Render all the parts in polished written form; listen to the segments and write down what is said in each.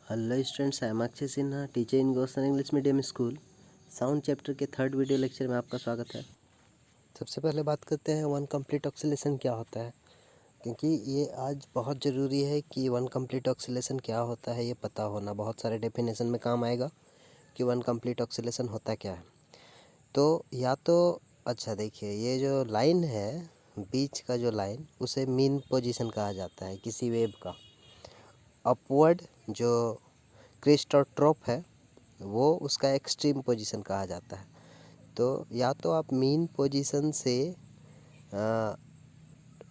Hello students, I am Akshay Sinha, teacher in Gossner English medium school. Sound chapter के third video lecture में आपका स्वागत है। सबसे पहले बात करते हैं वन कंप्लीट ऑक्सीलेशन क्या होता है, क्योंकि ये आज बहुत ज़रूरी है कि वन कंप्लीट ऑक्सीलेशन क्या होता है ये पता होना बहुत सारे डेफिनेशन में काम आएगा कि वन कंप्लीट ऑक्सीलेशन होता क्या है। तो या तो अच्छा देखिए, ये जो लाइन है बीच का जो लाइन, उसे मीन पोजीशन कहा जाता है किसी वेव का। अपवर्ड जो क्रेस्ट और ट्रॉप है वो उसका एक्सट्रीम पोजीशन कहा जाता है। तो या तो आप मीन पोजीशन से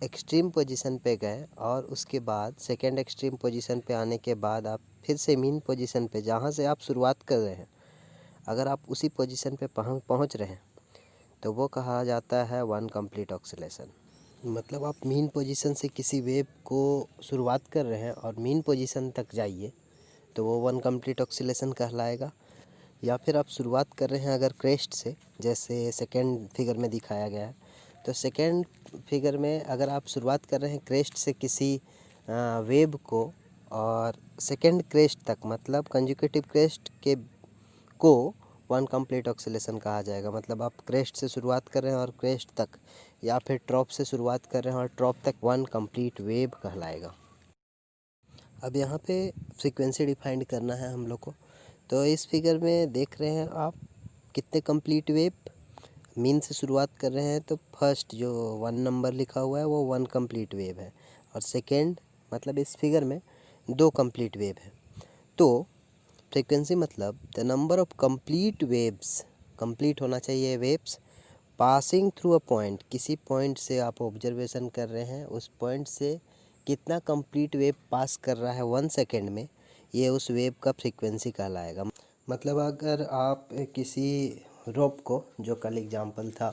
एक्सट्रीम पोजीशन पे गए और उसके बाद सेकेंड एक्सट्रीम पोजीशन पे आने के बाद आप फिर से मीन पोजीशन पे जहाँ से आप शुरुआत कर रहे हैं, अगर आप उसी पोजीशन पे पहुँच रहे हैं तो वो कहा जाता है वन कंप्लीट ऑक्सीलेशन। मतलब आप मीन पोजीशन से किसी वेव को शुरुआत कर रहे हैं और मीन पोजीशन तक जाइए तो वो वन कंप्लीट ऑक्सीलेशन कहलाएगा। या फिर आप शुरुआत कर रहे हैं अगर क्रेस्ट से, जैसे सेकेंड फिगर में दिखाया गया है, तो सेकेंड फिगर में अगर आप शुरुआत कर रहे हैं क्रेस्ट से किसी वेव को और सेकेंड क्रेस्ट तक, मतलब कंजुकेटिव क्रेस्ट के को वन कंप्लीट ऑक्सीलेशन कहा जाएगा। मतलब आप क्रेस्ट से शुरुआत कर रहे हैं और क्रेस्ट तक, या फिर ट्रॉप से शुरुआत कर रहे हैं और ट्रॉप तक, वन कंप्लीट वेव कहलाएगा। अब यहाँ पे फ्रीक्वेंसी डिफाइंड करना है हम लोग को। तो इस फिगर में देख रहे हैं आप कितने कंप्लीट वेव मीन से शुरुआत कर रहे हैं। तो फर्स्ट जो 1 नंबर लिखा हुआ है वो 1 कंप्लीट वेव है, और सेकेंड मतलब इस फिगर में 2 कंप्लीट वेव है। तो फ्रीक्वेंसी मतलब the number of complete waves, complete होना चाहिए waves, passing through a point, किसी पॉइंट से आप ऑब्जर्वेशन कर रहे हैं, उस पॉइंट से कितना कंप्लीट वेव पास कर रहा है 1 सेकेंड में, ये उस वेव का फ्रीक्वेंसी कहलाएगा। मतलब अगर आप किसी रोप को, जो कल एग्जांपल था,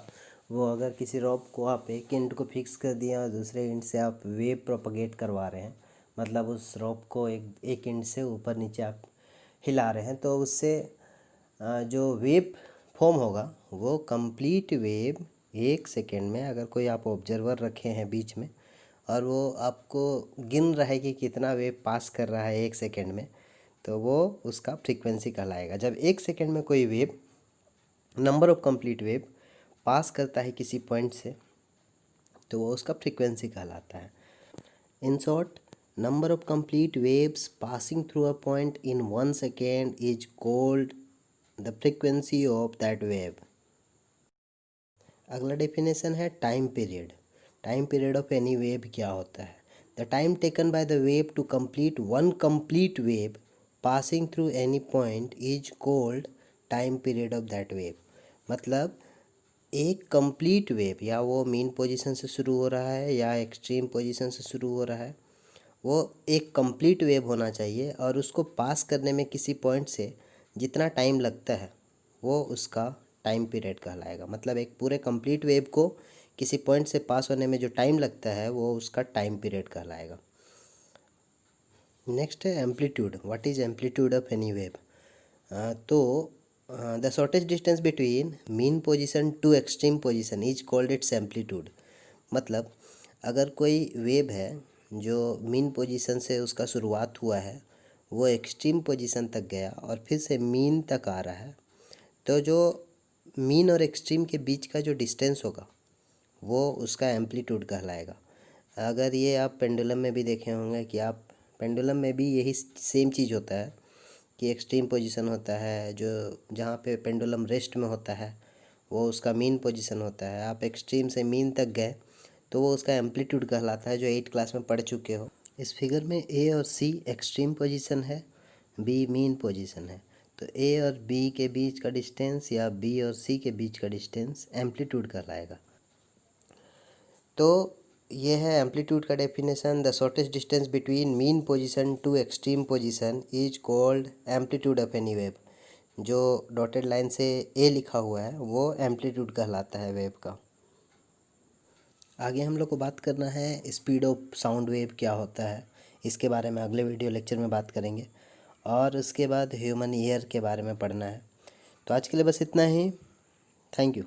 वो अगर किसी रोप को आप एक एंड को फिक्स कर दिया और दूसरे एंड से आप वेव प्रोपगेट करवा रहे हैं, मतलब उस रोप को एक एंड से ऊपर नीचे आप हिला रहे हैं, तो उससे जो वेव फॉर्म होगा वो कंप्लीट वेव 1 सेकेंड में, अगर कोई आप ऑब्जर्वर रखे हैं बीच में और वो आपको गिन रहा है कि कितना वेव पास कर रहा है 1 सेकेंड में, तो वो उसका फ्रीक्वेंसी कहलाएगा। जब 1 सेकेंड में कोई wave, number of complete wave pass करता है किसी पॉइंट से, तो वो उसका फ्रीक्वेंसी कहलाता है। In short, number of complete waves passing through a point in 1 second is called the frequency of that wave. अगला डेफिनेशन है time period. Time period of any wave क्या होता है? The time taken by the wave to complete one complete wave passing through any point is called time period of that wave. मतलब एक complete wave, या वो mean position से शुरू हो रहा है या एक्सट्रीम पोजीशन से शुरू हो रहा है, वो एक कंप्लीट वेव होना चाहिए और उसको पास करने में किसी पॉइंट से जितना टाइम लगता है वो उसका टाइम पीरियड कहलाएगा। मतलब एक पूरे कंप्लीट वेव को किसी पॉइंट से पास होने में जो टाइम लगता है वो उसका टाइम पीरियड कहलाएगा। नेक्स्ट है amplitude. What is amplitude of any wave? तो the shortest distance between mean position to extreme position is called its amplitude. मतलब अगर कोई वेव है जो मीन पोजीशन से उसका शुरुआत हुआ है, वो एक्सट्रीम पोजीशन तक गया और फिर से मीन तक आ रहा है, तो जो मीन और एक्सट्रीम के बीच का जो डिस्टेंस होगा वो उसका एम्पलीट्यूड कहलाएगा। अगर ये आप पेंडुलम में भी देखे होंगे कि आप पेंडुलम में भी यही सेम चीज़ होता है कि एक्सट्रीम पोजीशन होता है, जो जहाँ पे पेंडुलम रेस्ट में होता है वो उसका मीन पोजीशन होता है। आप एक्सट्रीम से मीन तक गए तो वो उसका एम्पलीट्यूड कहलाता है, जो 8 क्लास में पढ़ चुके हो। इस फिगर में ए और सी एक्सट्रीम पोजीशन है, बी मीन पोजीशन है। तो ए और बी के बीच का डिस्टेंस या बी और सी के बीच का डिस्टेंस एम्पलीट्यूड कहलाएगा। तो ये है एम्पलीट्यूड का definition. The shortest distance between mean position to extreme position is called amplitude of any wave. जो डॉटेड लाइन से ए लिखा हुआ है वो एम्पलीट्यूड कहलाता है वेव का। आगे हम लोग को बात करना है स्पीड ऑफ साउंड वेव क्या होता है, इसके बारे में अगले वीडियो लेक्चर में बात करेंगे, और उसके बाद ह्यूमन ईयर के बारे में पढ़ना है। तो आज के लिए बस इतना ही। Thank you.